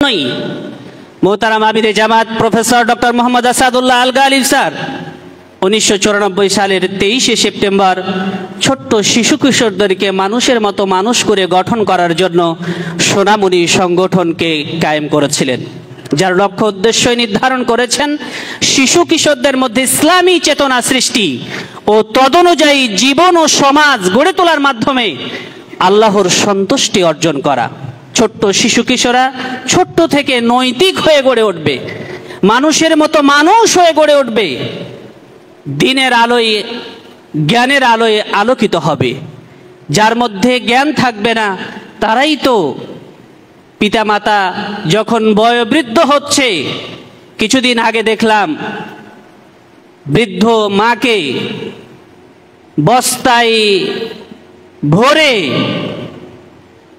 জন্যই মোহতারাম আমিরে জামাত প্রফেসর ডক্টর মোহাম্মদ আসাদুল্লাহ আল গালিব স্যার 1994 সালের 23শে সেপ্টেম্বর ছোট্ট শিশু কিশোরদেরকে মানুষের মতো মানুষ করে গঠন করার জন্য সোনামণি সংগঠনকে কায়েম করেছিলেন, যার লক্ষ্য উদ্দেশ্যই নির্ধারণ করেছেন শিশু কিশোরদের মধ্যে ইসলামী চেতনা সৃষ্টি ও তদনুযায়ী জীবন ও সমাজ গড়ে তোলার মাধ্যমে আল্লাহর সন্তুষ্টি অর্জন করা। ছোট্ট শিশু কিশোরা ছোট্ট থেকে নৈতিক হয়ে গড়ে উঠবে, মানুষের মতো মানুষ হয়ে গড়ে উঠবে, দিনের আলোয় জ্ঞানের আলোয় আলোকিত হবে। যার মধ্যে জ্ঞান থাকবে না তারাই তো পিতামাতা যখন বয়োবৃদ্ধ হচ্ছে, কিছুদিন আগে দেখলাম বৃদ্ধ মাকে বস্তায় ভরে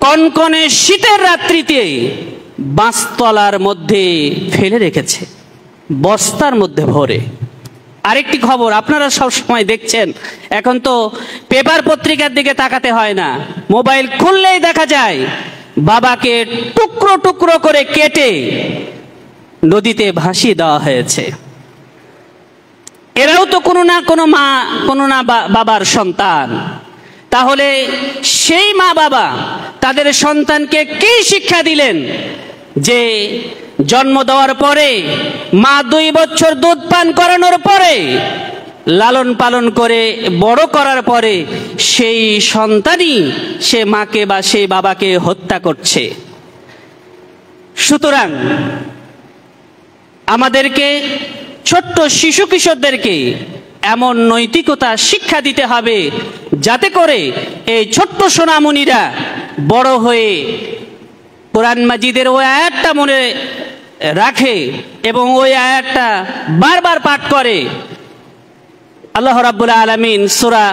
কনকনে শীতের রাত্রিতে বাঁশতলার মধ্যে ফেলে রেখেছে, বস্তার মধ্যে ভরে। আরেকটি খবর আপনারা সব সময় দেখছেন, এখন তো পেপার পত্রিকার দিকে তাকাতে হয় না, মোবাইল খুললেই দেখা যায় বাবাকে টুকরো টুকরো করে কেটে নদীতে ভাসিয়ে দেওয়া হয়েছে। এরাও তো কোনো না কোনো মা কোনো না বাবার সন্তান। তাহলে সেই মা বাবা তাদের সন্তানকে কি শিক্ষা দিলেন যে জন্ম দেওয়ার পরে মা 2 বছর দুধ পান করানোর পরে লালন পালন করে বড় করার পরে সেই সন্তানই সে মাকে বা সেই বাবাকে হত্যা করছে। সুতরাং আমাদেরকে ছোট্ট শিশু কিশোরদেরকে এমন নৈতিকতা শিক্ষা দিতে হবে যাতে করে এই ছোট্ট সোনামণিরা বড় হয়ে কোরআন মাজিদের ওই আয়াতটা মনে রাখে এবং ওই আয়াতটা বারবার পাঠ করে। আল্লাহ রাব্বুল আলামিন সূরা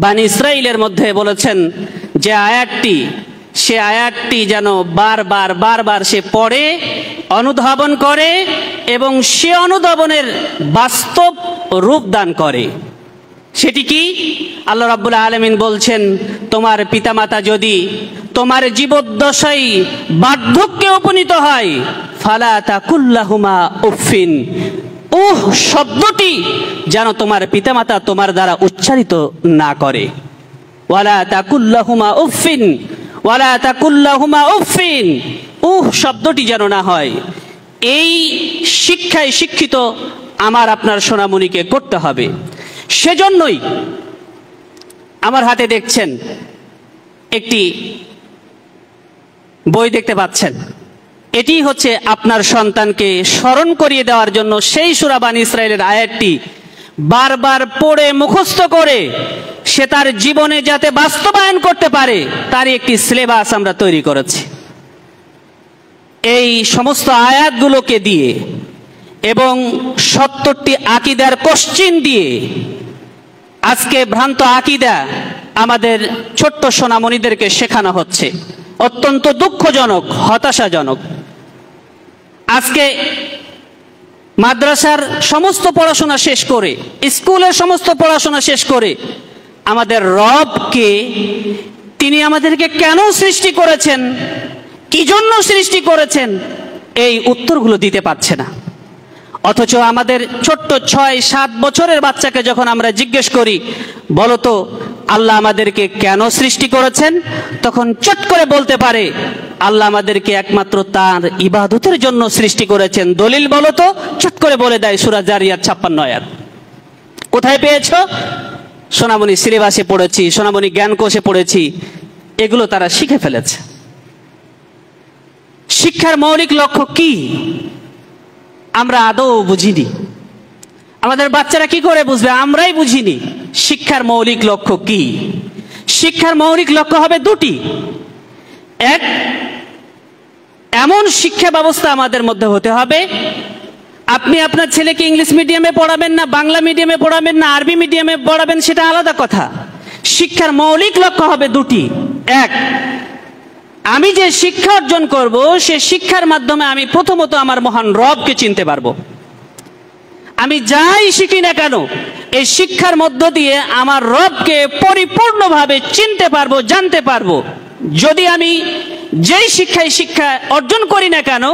বানী ইসরাঈলের মধ্যে বলেছেন যে সে আয়াতটি যেন বারবার সে পড়ে, অনুধাবন করে এবং সে অনুধাবনের বাস্তব রূপ দান করে। সেটি কি? আল্লাহ রাব্বুল আলামিন বলছেন, তোমার পিতামাতা যদি তোমার জীবদ্দশায় বার্ধক্যে উপনীত হয়, ফালা তাকুল্লাহুমা উফিন, উহ শব্দটি যেন তোমার পিতামাতা তোমার দ্বারা উচ্চারিত না করে। ওয়ালা তাকুল্লাহুমা উফিন, ওয়ালা তাকুল্লাহুমা উফিন, উহ শব্দটি যেন না হয়। এই শিক্ষায় শিক্ষিত আমার আপনার সোনামণিকে করতে হবে। সেজন্যই আমার হাতে দেখছেন একটি বই দেখতে পাচ্ছেন, এটি হচ্ছে আপনার সন্তানকে স্মরণ করিয়ে দেওয়ার জন্য সেই সূরা বানী ইসরাঈলের আয়াতটি বারবার পড়ে মুখস্থ করে সে তার জীবনে যাতে বাস্তবায়ন করতে পারে তারই একটি সিলেবাস আমরা তৈরি করেছি। এই সমস্ত আয়াতগুলোকে দিয়ে এবং 70টি আকীদার কোশ্চেন দিয়ে আজকে ভ্রান্ত আকীদা আমাদের ছোট্ট সোনামণিদেরকে শেখানো হচ্ছে। অত্যন্ত দুঃখজনক, হতাশাজনক। আজকে মাদ্রাসার সমস্ত পড়াশোনা শেষ করে, স্কুলের সমস্ত পড়াশোনা শেষ করে আমাদের রবকে, তিনি আমাদেরকে কেন সৃষ্টি করেছেন, কি জন্য সৃষ্টি করেছেন, এই উত্তরগুলো দিতে পারছে না। অথচ আমাদের ছোট্ট 6-7 বছরের বাচ্চাকে যখন আমরা জিজ্ঞেস করি, বলো তো আল্লাহ আমাদেরকে কেন সৃষ্টি করেছেন, তখন চট করে বলতে পারে আল্লাহ আমাদেরকে একমাত্র তার ইবাদতের জন্য সৃষ্টি করেছেন। দলিল বলো তো, চট করে বলে দেয় সূরা জারিয়াত 56 আয়াত। কোথায় পেয়েছ? সোনামণি সিলেবাসে পড়েছি, সোনামণি জ্ঞানকোষে পড়েছি, এগুলো তারা শিখে ফেলেছে। শিক্ষার মৌলিক লক্ষ্য কি আমরা আদৌ বুঝিনি। আমাদের বাচ্চারা কি করে বুঝবে? আমরাই বুঝিনি শিক্ষার মৌলিক লক্ষ্য কি। শিক্ষার মৌলিক লক্ষ্য হবে দুটি। এক, এমন শিক্ষা ব্যবস্থা আমাদের মধ্যে হতে হবে, আপনি আপনার ছেলেকে ইংলিশ মিডিয়ামে পড়াবেন না, বাংলা মিডিয়ামে পড়াবেন না, আরবি মিডিয়ামে পড়াবেন, সেটা আলাদা কথা। শিক্ষার মৌলিক লক্ষ্য হবে দুটি। এক, আমি যে শিক্ষা অর্জন করব সে শিক্ষার মাধ্যমে আমি প্রথমত আমার মহান রবকে চিনতে পারবো। আমি যাই শিখি না কেন এই শিক্ষার মধ্য দিয়ে আমার রবকে পরিপূর্ণভাবে চিনতে পারবো, জানতে পারবো। যদি আমি যেই শিক্ষা অর্জন করি না কেন,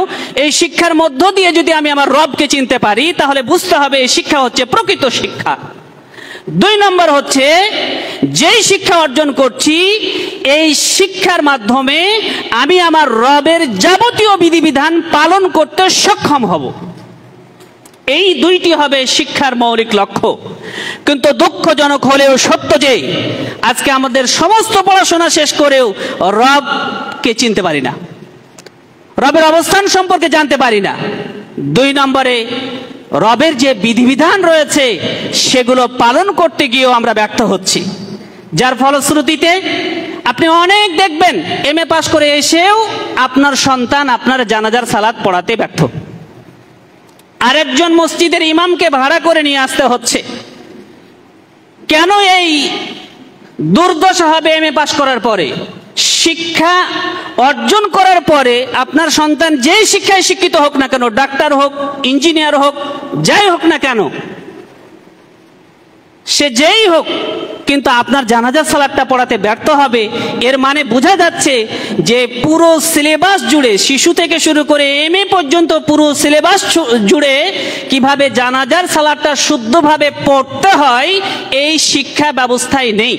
এই শিক্ষার মধ্য দিয়ে যদি আমি আমার রবকে চিনতে পারি, তাহলে বুঝতে হবে এই শিক্ষা হচ্ছে প্রকৃত শিক্ষা। 2 নম্বর হচ্ছে, যেই শিক্ষা অর্জন করছি এই শিক্ষার মাধ্যমে আমি আমার রবের যাবতীয় বিধিবিধান পালন করতে সক্ষম হব। এই 2টি হবে শিক্ষার মৌলিক লক্ষ্য। কিন্তু দুঃখজনক হলেও সত্য যে আজকে আমাদের সমস্ত পড়াশোনা শেষ করেও রবকে চিনতে পারি না, রবের অবস্থান সম্পর্কে জানতে পারি না। 2 নম্বরে, রবের যে বিধিবিধান রয়েছে সেগুলো পালন করতে গিয়েও আমরা ব্যর্থ হচ্ছি, যার ফলশ্রুতিতে আপনি অনেক দেখবেন MA পাস করে এসেও আপনার সন্তান আপনার জানাজার সালাত পড়াতে ব্যর্থ। আরেকজন মসজিদের ইমামকে ভাড়া করে নিয়ে আসতে হচ্ছে। কেন এই দুর্দশা হবে? MA পাস করার পরে, শিক্ষা অর্জন করার পরে আপনার সন্তান যেই শিক্ষায় শিক্ষিত হোক না কেন, ডাক্তার হোক, ইঞ্জিনিয়ার হোক, যাই হোক না কেন, সে যেই হোক, কিন্তু আপনার জানাজার সালাতটা পড়াতে ব্যর্থ হবে। এর মানে বোঝা যাচ্ছে যে পুরো সিলেবাস জুড়ে, শিশু থেকে শুরু করে MA পর্যন্ত পুরো সিলেবাস জুড়ে কিভাবে জানাজার সালাতটা শুদ্ধভাবে পড়তে হয় এই শিক্ষা ব্যবস্থায় নেই।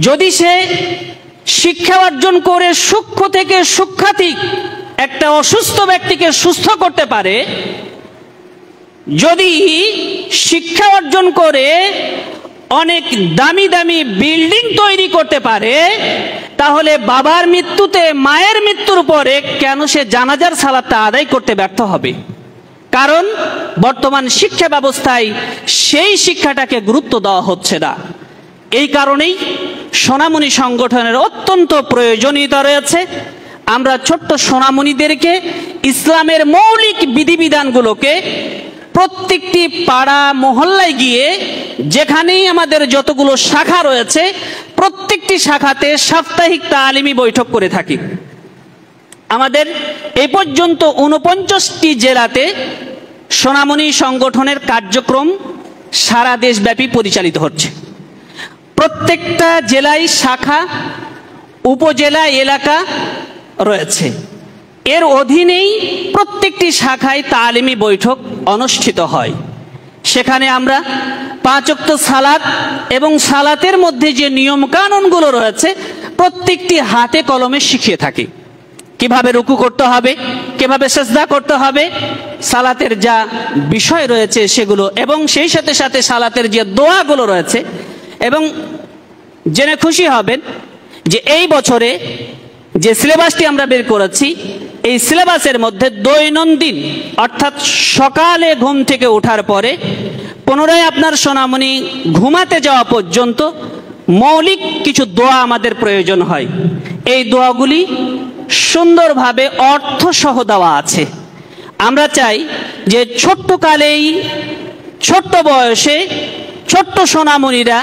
যদি সে শিক্ষা অর্জন করে সূক্ষ্ম থেকে সূক্ষাধিক একটা অসুস্থ ব্যক্তিকে সুস্থ করতে পারে, যদি শিক্ষা অর্জন করে অনেক দামি দামি বিল্ডিং তৈরি করতে পারে, তাহলে বাবার মৃত্যুতে, মায়ের মৃত্যুর পরে কেন সে জানাজার সালাতটা আদায় করতে ব্যর্থ হবে? কারণ বর্তমান শিক্ষা ব্যবস্থায় সেই শিক্ষাটাকে গুরুত্ব দেওয়া হচ্ছে না। এই কারণেই সোনামণি সংগঠনের অত্যন্ত প্রয়োজনীয়তা রয়েছে। আমরা ছোট্ট সোনামণিদেরকে ইসলামের মৌলিক বিধিবিধানগুলোকে প্রত্যেকটি পাড়া মহল্লায় গিয়ে, যেখানেই আমাদের যতগুলো শাখা রয়েছে প্রত্যেকটি শাখাতে সাপ্তাহিক তালিমি বৈঠক করে থাকি। আমাদের এ পর্যন্ত 49টি জেলাতে সোনামণি সংগঠনের কার্যক্রম সারা দেশব্যাপী পরিচালিত হচ্ছে। প্রত্যেকটা জেলায় শাখা, উপজেলা, এলাকা রয়েছে। এর অধীনেই প্রত্যেকটি শাখায় তালিমি বৈঠক অনুষ্ঠিত হয়। সেখানে আমরা 5 ওয়াক্ত সালাত এবং সালাতের মধ্যে যে নিয়ম কানুনগুলো রয়েছে প্রত্যেকটি হাতে কলমে শিখিয়ে থাকি। কিভাবে রুকু করতে হবে, কিভাবে সিজদা করতে হবে, সালাতের যা বিষয় রয়েছে সেগুলো, এবং সেই সাথে সাথে সালাতের যে দোয়াগুলো রয়েছে। এবং জেনে খুশি হবেন যে এই বছরে যে সিলেবাসটি আমরা বের করেছি, এই সিলেবাসের মধ্যে দৈনন্দিন, অর্থাৎ সকালে ঘুম থেকে ওঠার পরে পুনরায় আপনার সোনামণি ঘুমাতে যাওয়া পর্যন্ত মৌলিক কিছু দোয়া আমাদের প্রয়োজন হয়। এই দোয়াগুলি সুন্দরভাবে অর্থসহ দেওয়া আছে। আমরা চাই যে ছোট্টকালেই, ছোট্ট বয়সে ছোট্ট সোনামণিরা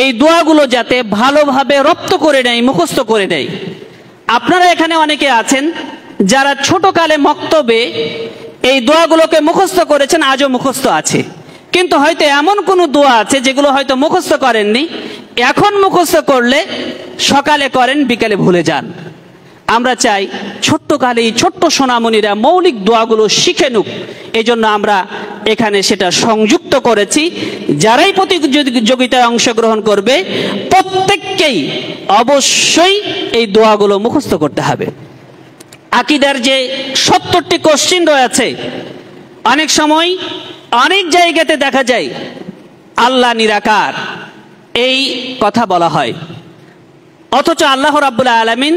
এই দোয়াগুলো যাতে ভালোভাবে রপ্ত করে নেয়, মুখস্থ করে নেয়। আপনারা এখানে অনেকে আছেন যারা ছোটকালে মক্তবে এই দোয়াগুলোকে মুখস্থ করেছেন, আজও মুখস্থ আছে, কিন্তু হয়তো এমন কোনো দোয়া আছে যেগুলো হয়তো মুখস্থ করেননি, এখন মুখস্থ করলে সকালে করেন, বিকেলে ভুলে যান। আমরা চাই ছোট্টকালেই ছোট্ট সোনামণিরা মৌলিক দোয়াগুলো শিখে নুক। এই জন্য আমরা এখানে সেটা সংযুক্ত করেছি। যারাই প্রতিযোগিতায় অংশগ্রহণ করবে প্রত্যেককেই অবশ্যই এই দোয়াগুলো মুখস্থ করতে হবে। আকীদার যে 70টি কোশ্চেন রয়েছে, অনেক সময় অনেক জায়গাতে দেখা যায় আল্লাহ নিরাকার এই কথা বলা হয়, অথচ আল্লাহ রাব্বুল আলামিন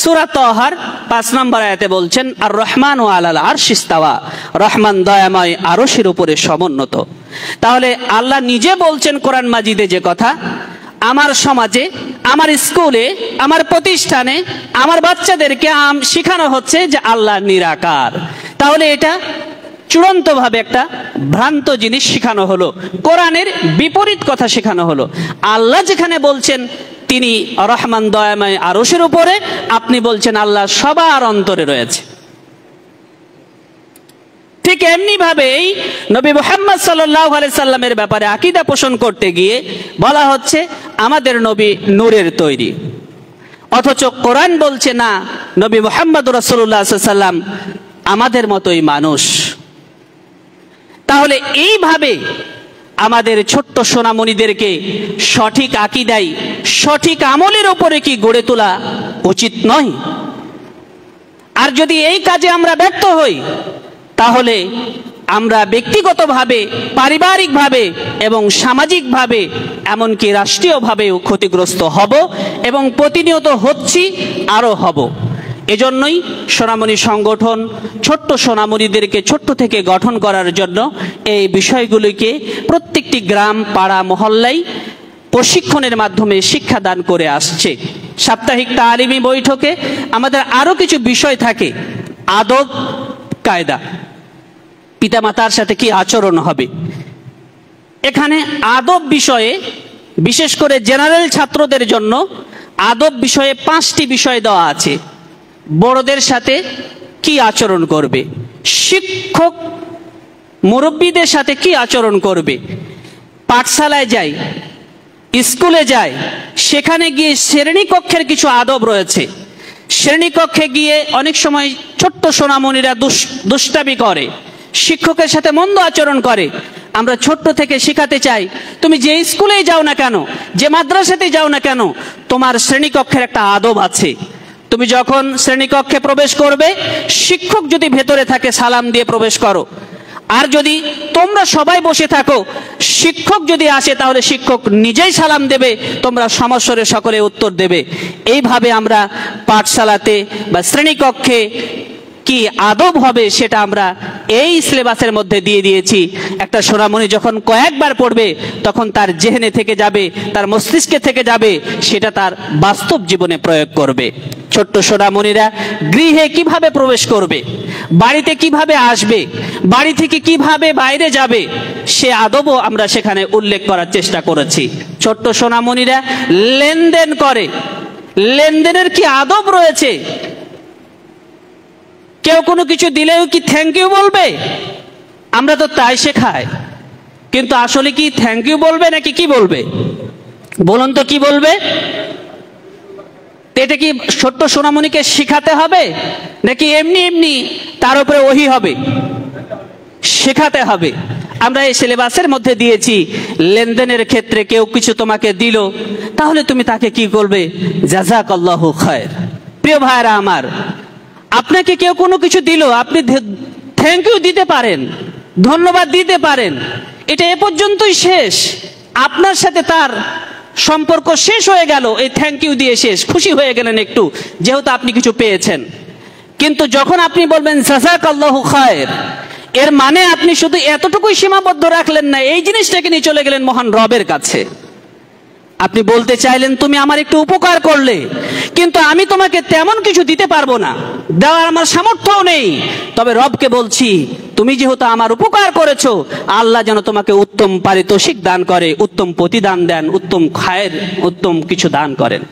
সূরা তাহার 5 নম্বর আয়াতে বলছেন, আর রহমান ও আলাল আরশ ইস্তাওয়া, রহমান দয়াময় আরশের উপরে সমুন্নত। তাহলে আল্লাহ নিজে বলছেন কোরআন মাজিদে যে কথা, আমার সমাজে, আমার স্কুলে, আমার প্রতিষ্ঠানে, আমার বাচ্চাদেরকে শেখানো হচ্ছে যে আল্লাহ নিরাকার। তাহলে এটা চূড়ান্তভাবে একটা ভ্রান্ত জিনিস শেখানো হলো, কোরআনের বিপরীত কথা শেখানো হলো। আল্লাহ যেখানে বলছেন তিনি রহমান দয়াময় আরশের উপরে, আপনি বলছেন আল্লাহ সবার অন্তরে রয়েছে। ঠিক এমনি ভাবেই নবী মুহাম্মদ সাল্লাল্লাহু আলাইহি সাল্লামের ব্যাপারে আকীদা পোষণ করতে গিয়ে বলা হচ্ছে আমাদের নবী নূরের তৈরি, অথচ কোরআন বলছে না, নবী মুহাম্মদ রাসূলুল্লাহ সাল্লাল্লাহু আলাইহি সাল্লাম আমাদের মতোই মানুষ। তাহলে এইভাবে আমাদের ছোট্ট সোনামণিদেরকে সঠিক আকীদায় সঠিক আমলের উপরে কি গড়ে তোলা উচিত নয়? আর যদি এই কাজে আমরা ব্যর্থ হই, তাহলে আমরা ব্যক্তিগতভাবে, পারিবারিকভাবে এবং সামাজিকভাবে, এমনকি রাষ্ট্রীয়ভাবেও ক্ষতিগ্রস্ত হব এবং প্রতিনিয়ত হচ্ছি, আরও হব। এজন্যই সোনামণি সংগঠন ছোট্ট সোনামণিদেরকে ছোট্ট থেকে গঠন করার জন্য এই বিষয়গুলিকে প্রত্যেকটি গ্রাম, পাড়া, মহল্লায় প্রশিক্ষণের মাধ্যমে শিক্ষাদান করে আসছে। সাপ্তাহিক তালিমি বৈঠকে আমাদের আরও কিছু বিষয় থাকে, আদব কায়দা, পিতামাতার সাথে কি আচরণ হবে। এখানে আদব বিষয়ে, বিশেষ করে জেনারেল ছাত্রদের জন্য আদব বিষয়ে 5টি বিষয় দেওয়া আছে। বড়দের সাথে কি আচরণ করবে, শিক্ষক মুরব্বীদের সাথে কি আচরণ করবে, পাঠশালায় যায়, স্কুলে যায়, সেখানে গিয়ে শ্রেণীকক্ষের কিছু আদব রয়েছে। শ্রেণীকক্ষে গিয়ে অনেক সময় ছোট্ট সোনামণিরা দুষ্টামি করে, শিক্ষকের সাথে মন্দ আচরণ করে। আমরা ছোট্ট থেকে শেখাতে চাই, তুমি যে স্কুলেই যাও না কেন, যে মাদ্রাসাতেই যাও না কেন, তোমার শ্রেণীকক্ষের একটা আদব আছে। তুমি যখন শ্রেণীকক্ষে প্রবেশ করবে, শিক্ষক যদি ভেতরে থাকে সালাম দিয়ে প্রবেশ করো। আর যদি তোমরা সবাই বসে থাকো, শিক্ষক যদি আসে তাহলে শিক্ষক নিজেই সালাম দেবে, তোমরা সমস্বরে সকলে উত্তর দেবে। এইভাবে আমরা পাঠশালাতে বা শ্রেণীকক্ষে কি আদব হবে সেটা আমরা এই সিলেবাসের মধ্যে দিয়ে দিয়েছি। একটা সোনামণি যখন কয়েকবার পড়বে তখন তার জেহেনে থেকে যাবে, তার মস্তিষ্কে থেকে যাবে, সেটা তার বাস্তব জীবনে প্রয়োগ করবে। ছোট্ট সোনামণিরা গৃহে কিভাবে প্রবেশ করবে, বাড়িতে কিভাবে আসবে, বাড়ি থেকে কিভাবে বাইরে যাবে, সে আদবও আমরা সেখানে উল্লেখ করার চেষ্টা করেছি। ছোট্ট সোনামণিরা লেনদেন করে, লেনদেনের কি আদব রয়েছে? কেউ কোনো কিছু দিলেও কি থ্যাংক ইউ বলবে? আমরা তো তাই শেখাই, কিন্তু আসলে কি থ্যাংক ইউ বলবে নাকি কি বলবে? বলুন তো কি বলবে? এটা কি ছোট্ট সোনামণিকে শিখাতে হবে নাকি এমনি এমনি তার উপরে ওহী হবে? শেখাতে হবে। আমরা এই সিলেবাসের মধ্যে দিয়েছি, লেনদেনের ক্ষেত্রে কেউ কিছু তোমাকে দিল, তাহলে তুমি তাকে কি করবে? জাযাকাল্লাহু খায়র। প্রিয় ভাইরা আমার, আপনাকে কেউ কোনো কিছু দিল, আপনি থ্যাংক ইউ দিতে পারেন, ধন্যবাদ দিতে পারেন, এটা এ পর্যন্তই শেষ। আপনার সাথে তার সম্পর্ক শেষ হয়ে গেল, এই থ্যাংক ইউ দিয়ে শেষ, খুশি হয়ে গেলেন একটু, যেহেতু আপনি কিছু পেয়েছেন। কিন্তু যখন আপনি বলবেন জাযাকাল্লাহু খায়র, এর মানে আপনি শুধু এতটুকুই সীমাবদ্ধ রাখলেন না, এই জিনিসটাকে নিয়ে চলে গেলেন মহান রবের কাছে। আপনি বলতে চাইলেন তুমি আমার একটু উপকার করলে, কিন্তু আমি তোমাকে তেমন কিছু দিতে পারবো না, দেওয়ার আমার সামর্থ্যও নেই, তবে রবকে বলছি তুমি যেহেতু আমার উপকার করেছো, আল্লাহ যেন তোমাকে উত্তম পারিতোষিক দান করে, উত্তম প্রতিদান দেন, উত্তম খায়ের, উত্তম কিছু দান করেন।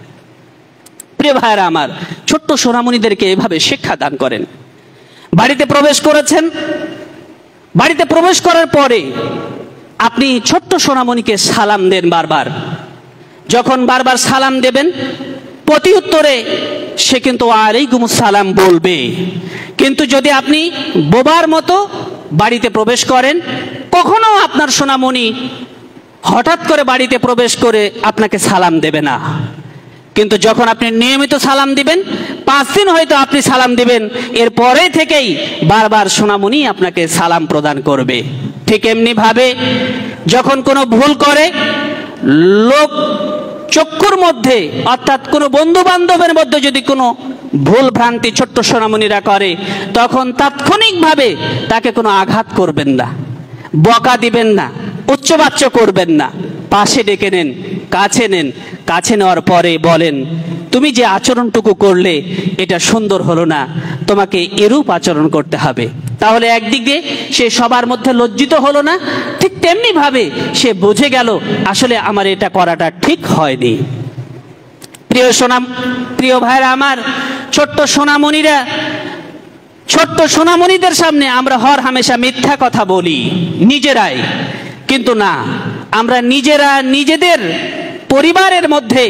প্রিয় ভাইরা আমার, ছোট্ট সোনামণিদেরকে এভাবে শিক্ষা দান করেন। বাড়িতে প্রবেশ করেছেন, বাড়িতে প্রবেশ করার পরে আপনি ছোট্ট সোনামণিকে সালাম দেন বারবার। যখন বারবার সালাম দেবেন, প্রতি উত্তরে সে কিন্তু ওয়ালাইকুমুস সালাম বলবে। কিন্তু যদি আপনি বোবার মতো বাড়িতে প্রবেশ করেন, কখনো আপনার সোনামণি হঠাৎ করে বাড়িতে প্রবেশ করে আপনাকে সালাম দেবে না। কিন্তু যখন আপনি নিয়মিত সালাম দিবেন, 5 দিন হয়তো আপনি সালাম দিবেন, এর পরে থেকেই বারবার সোনামণি আপনাকে সালাম প্রদান করবে। ঠিক এমনি ভাবে যখন কোনো ভুল করে, লোক চক্ষুর মধ্যে অর্থাৎ কোনো বন্ধু বান্ধবের মধ্যে যদি কোনো ভুল ভ্রান্তি ছোট্ট সোনামণিরা করে, তখন তাৎক্ষণিকভাবে তাকে কোনো আঘাত করবেন না, বকা দিবেন না, উচ্চবাচ্য করবেন না, পাশে ডেকে নেন, কাছে নেন, কাছে নেওয়ার পরে বলেন তুমি যে আচরণটুকু করলে এটা সুন্দর হলো না, তোমাকে এরূপ আচরণ করতে হবে। তাহলে একদিক দিয়ে সে সবার মধ্যে লজ্জিত হলো না, ঠিক তেমনি ভাবে সে বুঝে গেল আসলে আমার এটা করাটা ঠিক হয়নি। প্রিয় ভাইরা আমার, ছোট্ট সোনামণিরা ছোট্ট সোনামণিদের সামনে আমরা হর হামেশা মিথ্যা কথা বলি নিজেরাই, কিন্তু না, আমরা নিজেরা নিজেদের পরিবারের মধ্যে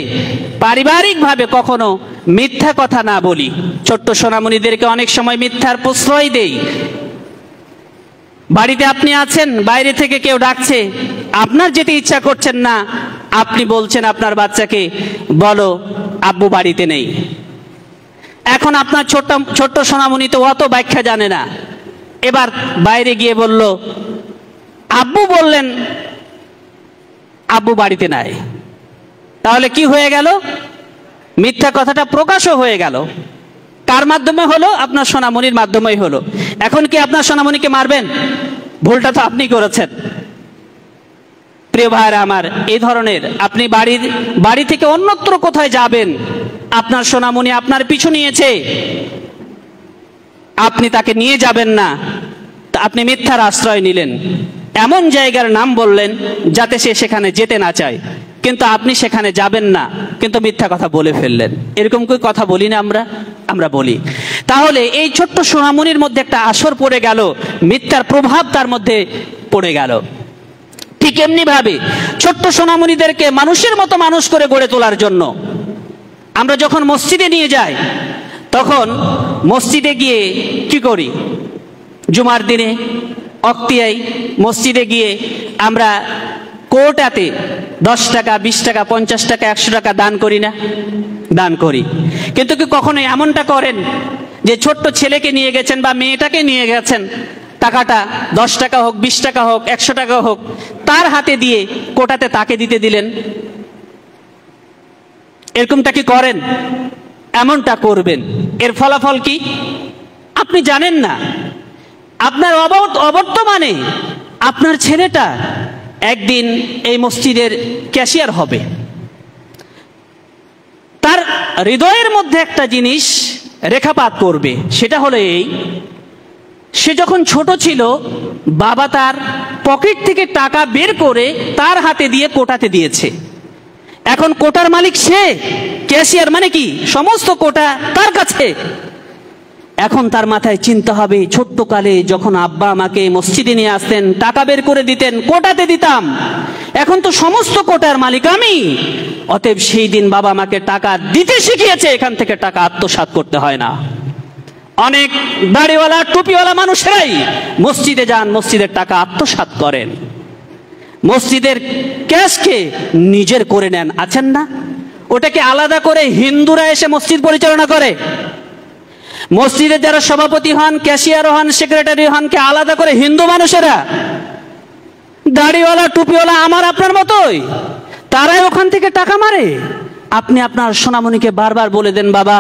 পারিবারিকভাবে কখনো মিথ্যা কথা না বলি। ছোট্ট সোনামণিদেরকে অনেক সময় মিথ্যার প্রশ্রয় দেই। বাড়িতে আপনি আছেন, বাইরে থেকে কেউ ডাকছে, আপনার যেতে ইচ্ছা করছেন না, আপনি বলছেন আপনার বাচ্চাকে, বলো আব্বু বাড়িতে নেই। এখন আপনার ছোট্ট সোনামণি তো অত ব্যাখ্যা জানে না, এবার বাইরে গিয়ে বলল আব্বু বললেন আব্বু বাড়িতে নাই। তাহলে কি হয়ে গেল? মিথ্যা কথাটা প্রকাশও হয়ে গেল। কার মাধ্যমে হলো? আপনার সোনামণির মাধ্যমেই হলো। এখন কি আপনার সোনামণিকে মারবেন? ভুলটা তো আপনি করেছেন। প্রিয় ভাইরা আমার, এই ধরনের আপনি বাড়ি থেকে অন্যত্র কোথায় যাবেন, আপনার সোনামণি আপনার পিছু নিয়েছে, আপনি তাকে নিয়ে যাবেন না, আপনি মিথ্যার আশ্রয় নিলেন, এমন জায়গার নাম বললেন যাতে সে সেখানে যেতে না চায়, কিন্তু আপনি সেখানে যাবেন না, কিন্তু মিথ্যা কথা বলে ফেললেন। এরকম কি কথা বলি না আমরা বলি। তাহলে এই ছোট্ট সোনামণির মধ্যে একটা আসর পড়ে গেল, মিথ্যার প্রভাব তার মধ্যে পড়ে গেল। ঠিক এমনি ভাবে ছোট্ট সোনামণিদেরকে মানুষের মতো মানুষ করে গড়ে তোলার জন্য আমরা যখন মসজিদে নিয়ে যাই, তখন মসজিদে গিয়ে কি করি? জুমার দিনে অক্তিয়ায় মসজিদে গিয়ে আমরা কোটাতে 10 টাকা, 20 টাকা, 50 টাকা, 100 টাকা দান করি না? দান করি। কিন্তু কি কখনো এমনটা করেন যে ছোট্ট ছেলেকে নিয়ে গেছেন বা মেয়েটাকে নিয়ে গেছেন, টাকাটা 10 টাকা হোক, 20 টাকা হোক, 100 টাকা হোক, তার হাতে দিয়ে কোটাতে তাকে দিতে দিলেন? এরকমটা কি করেন? এমনটা করবেন, এর ফলাফল কি আপনি জানেন না। আপনার অবর্তমানে আপনার ছেলেটা একদিন এই মসজিদের ক্যাশিয়ার হবে। তার হৃদয়ের মধ্যে একটা জিনিস রেখাপাত করবে, সেটা হলো এই, সে যখন ছোট ছিল বাবা তার পকেট থেকে টাকা বের করে তার হাতে দিয়ে কোটাতে দিয়েছে। এখন কোটার মালিক সে, ক্যাশিয়ার মানে কি সমস্ত কোটা তার কাছে। এখন তার মাথায় চিন্তা হবে, ছোট্ট কালে যখন আব্বা আমাকে মসজিদে নিয়ে আসতেন, টাকা বের করে দিতেন, কোটাতে দিতাম, এখন তো সমস্ত কোটার মালিক আমি। অতএব সেই দিন বাবা আমাকে টাকা দিতে শিখিয়েছে, এখান থেকে টাকা আত্মসাৎ করতে হয় না। অনেক দাড়িওয়ালা টুপিওয়ালা মানুষেরাই মসজিদে যান, মসজিদের টাকা আত্মসাৎ করেন, মসজিদের ক্যাশকে নিজের করে নেন। আছেন না? ওটাকে আলাদা করে হিন্দুরা এসে মসজিদ পরিচালনা করে। মসজিদের যারা সভাপতি হন, ক্যাশিয়ার হন, সেক্রেটারি হন, কে আলাদা করে হিন্দু মানুষেরা, দাড়িওয়ালা টুপিওয়ালা আমার আপনার মতোই, তারাই ওখান থেকে টাকা মারে। আপনি আপনার সোনামণিকে বারবার বলে দেন, বাবা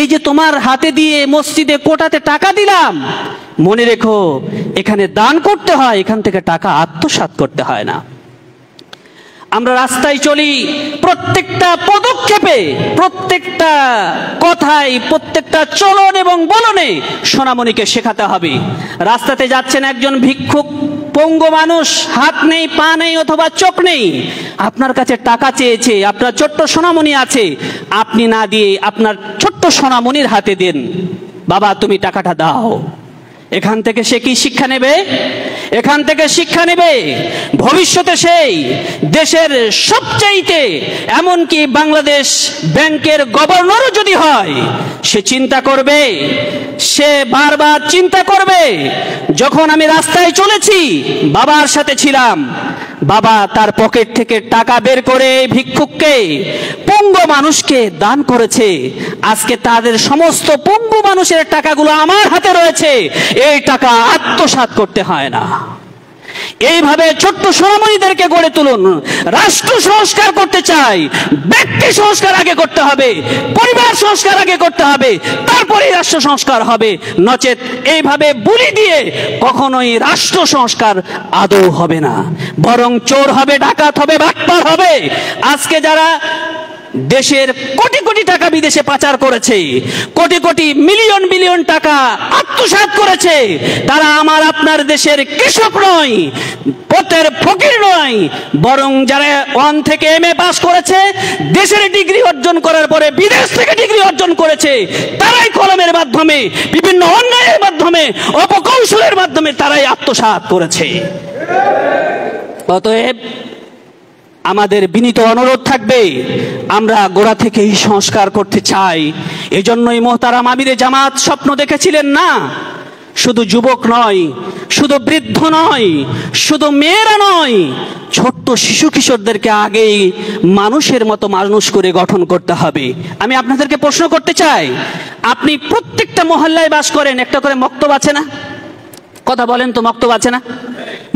এই যে তোমার হাতে দিয়ে মসজিদে কোটাতে টাকা দিলাম, মনে রেখো এখানে দান করতে হয়, এখান থেকে টাকা আত্মসাৎ করতে হয় না। আমরা রাস্তায় চলি, প্রত্যেকটা পদক্ষেপে, প্রত্যেকটা কথায়, প্রত্যেকটা চলন এবং বলনে সোনামণিকে শেখাতে হবে। রাস্তাতে যাচ্ছেন একজন ভিক্ষুক, পঙ্গু মানুষ, হাত নেই, পা নেই, অথবা চোখ নেই, আপনার কাছে টাকা চেয়েছে, আপনার ছোট্ট সোনামণি আছে, আপনি না দিয়ে আপনার ছোট্ট সোনামণির হাতে দেন, বাবা তুমি টাকাটা দাও। এখান থেকে সে কি শিক্ষা নেবে? এখান থেকে শিক্ষা নেবে ভবিষ্যতে সেই দেশের সবচাইতে, এমনকি বাংলাদেশ ব্যাংকের গভর্নরও যদি হয়, সে চিন্তা করবে, সে বারবার চিন্তা করবে, যখন আমি রাস্তায় চলেছি বাবার সাথে ছিলাম, বাবা তার পকেট থেকে টাকা বের করে ভিক্ষুককে, পঙ্গু মানুষকে দান করেছে, আজকে তাদের সমস্ত পঙ্গু মানুষের টাকাগুলো আমার হাতে রয়েছে, এই টাকা আত্মসাৎ করতে হয় না। এইভাবে ছোট্ট সোনামণিদেরকে গড়ে তুলুন। রাষ্ট্র সংস্কার করতে চাই, ব্যক্তি সংস্কার আগে করতে হবে, পরিবার সংস্কার আগে করতে হবে, তারপরে রাষ্ট্র সংস্কার হবে। নচেত এইভাবে বুলি দিয়ে কখনোই রাষ্ট্র সংস্কার আদৌ হবে না, বরং চোর হবে, ডাকাত হবে, বাটপার হবে। আজকে যারা দেশের কোটি কোটি টাকা বিদেশে পাচার করেছে, কোটি কোটি মিলিয়ন বিলিয়ন টাকা আত্মসাৎ করেছে তারা আমার আপনার দেশের কৃষক নয়, পথের ফকির নয়, বরং যারা 1 থেকে MA পাস করেছে, দেশের ডিগ্রি অর্জন করার পরে বিদেশ থেকে ডিগ্রি অর্জন করেছে, তারাই কলমের মাধ্যমে, বিভিন্ন অন্যায়ের মাধ্যমে, অপকৌশলের মাধ্যমে তারাই আত্মসাৎ করেছে। অতএব আমাদের বিনীত অনুরোধ থাকবে, আমরা গোড়া থেকেই সংস্কার করতে চাই। এজন্যই মোহতারাম আমিরে জামাত স্বপ্ন দেখেছিলেন না, শুধু যুবক নয়, শুধু বৃদ্ধ নয়, শুধু মেয়েরা নয়, ছোট্ট শিশু কিশোরদেরকে আগেই মানুষের মতো মানুষ করে গঠন করতে হবে। আমি আপনাদেরকে প্রশ্ন করতে চাই, আপনি প্রত্যেকটা মহল্লায় বাস করেন, একটা করে মক্তব আছে না? কথা বলেন তো, মক্তব আছে না?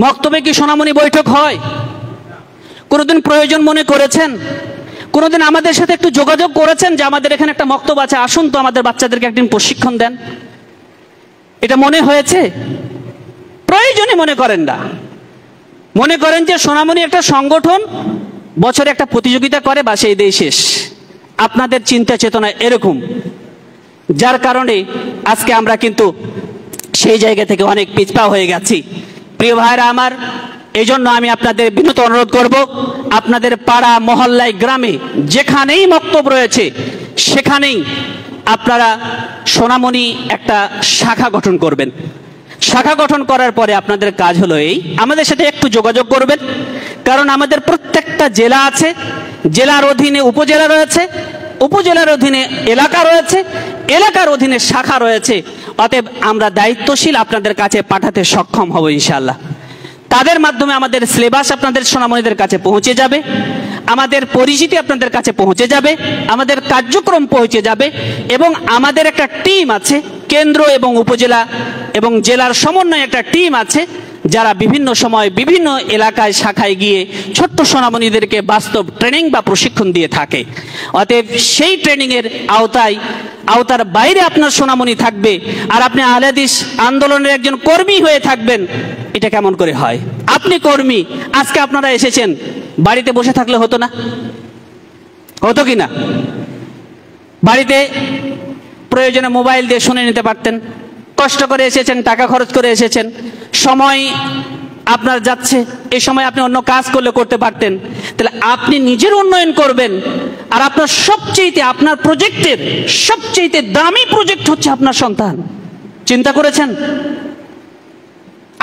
মক্তবে কি সোনামণি বৈঠক হয়? কোনোদিন প্রয়োজন মনে করেছেন? কোনোদিন আমাদের সাথে একটু যোগাযোগ করেছেন যে আমাদের এখানে একটা মক্তব আছে, আসুন তো আমাদের বাচ্চাদেরকে একদিন প্রশিক্ষণ দেন? এটা মনে হয়েছে? প্রয়োজনে মনে করেন না। মনে করেন যে সোনামণি একটা সংগঠন, বছরে একটা প্রতিযোগিতা করে, বা সেই দিয়ে শেষ। আপনাদের চিন্তা চেতনা এরকম, যার কারণে আজকে আমরা কিন্তু সেই জায়গা থেকে অনেক পিছপা হয়ে গেছি। প্রিয় ভাইরা আমার, এই জন্য আমি আপনাদের বিনীত অনুরোধ করব, আপনাদের পাড়া মহল্লায় গ্রামে যেখানেই মক্তব রয়েছে সেখানেই আপনারা সোনামণি একটা শাখা গঠন করবেন। শাখা গঠন করার পরে আপনাদের কাজ হলো এই, আমাদের সাথে একটু যোগাযোগ করবেন, কারণ আমাদের প্রত্যেকটা জেলা আছে, জেলার অধীনে উপজেলা রয়েছে, উপজেলার অধীনে এলাকা রয়েছে, এলাকার অধীনে শাখা রয়েছে। অতএব আমরা দায়িত্বশীল আপনাদের কাছে পাঠাতে সক্ষম হব ইনশাআল্লাহ। তাদের মাধ্যমে আমাদের সিলেবাস আপনাদের সোনামণিদের কাছে পৌঁছে যাবে, আমাদের পরিচিতি আপনাদের কাছে পৌঁছে যাবে, আমাদের কার্যক্রম পৌঁছে যাবে, এবং আমাদের একটা টিম আছে, কেন্দ্র এবং উপজেলা এবং জেলার সমন্বয়ে একটা টিম আছে, যারা বিভিন্ন সময় বিভিন্ন এলাকায় শাখায় গিয়ে ছোট্ট সোনামণিদেরকে বাস্তব ট্রেনিং বা প্রশিক্ষণ দিয়ে থাকে। অতএব সেই ট্রেনিংয়ের আওতার বাইরে আপনার সোনামণি থাকবে, আর আপনি আহলে হাদিস আন্দোলনের একজন কর্মী হয়ে থাকবেন, এটা কেমন করে হয়? আপনি কর্মী, আজকে আপনারা এসেছেন, বাড়িতে বসে থাকলে হতো না? হতো কি না? বাড়িতে প্রয়োজনে মোবাইল দিয়ে শুনে নিতে পারতেন। কষ্ট করে এসেছেন, টাকা খরচ করে এসেছেন, সময় আপনার যাচ্ছে, এই সময় আপনি অন্য কাজ করলে করতে পারতেন। তাহলে আপনি নিজের উন্নয়ন করবেন, আর আপনার সবচেয়ে, আপনার প্রজেক্টের সবচেয়ে দামি প্রজেক্ট হচ্ছে আপনার সন্তান। চিন্তা করেছেন?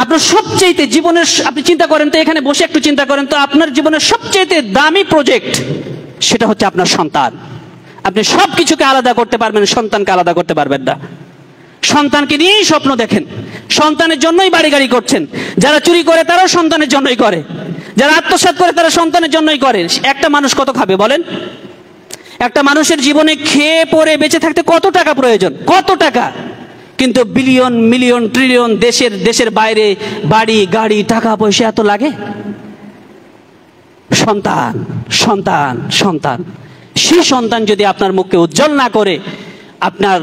আপনার সবচেয়ে জীবনের, আপনি চিন্তা করেন তো, এখানে বসে একটু চিন্তা করেন তো, আপনার জীবনের সবচেয়ে দামি প্রজেক্ট সেটা হচ্ছে আপনার সন্তান। আপনি সব কিছুকে আলাদা করতে পারবেন, সন্তানকে আলাদা করতে পারবেন না। সন্তানকে নিয়েই স্বপ্ন দেখেন, সন্তানের জন্যই বাড়ি গাড়ি করছেন। যারা চুরি করে তারাও সন্তানের জন্যই করে, যারা আত্মসাৎ করে তারা সন্তানের জন্যই করে। একটা মানুষ কত খাবে বলেন? একটা মানুষের জীবনে খেয়ে পরে বেঁচে থাকতে কত টাকা প্রয়োজন? কত টাকা? কিন্তু বিলিয়ন, মিলিয়ন, ট্রিলিয়ন দেশের বাইরে বাড়ি গাড়ি, টাকা পয়সা এত লাগে? সন্তান, সন্তান, সন্তান। সেই সন্তান যদি আপনার মুখকে উজ্জ্বল না করে, আপনার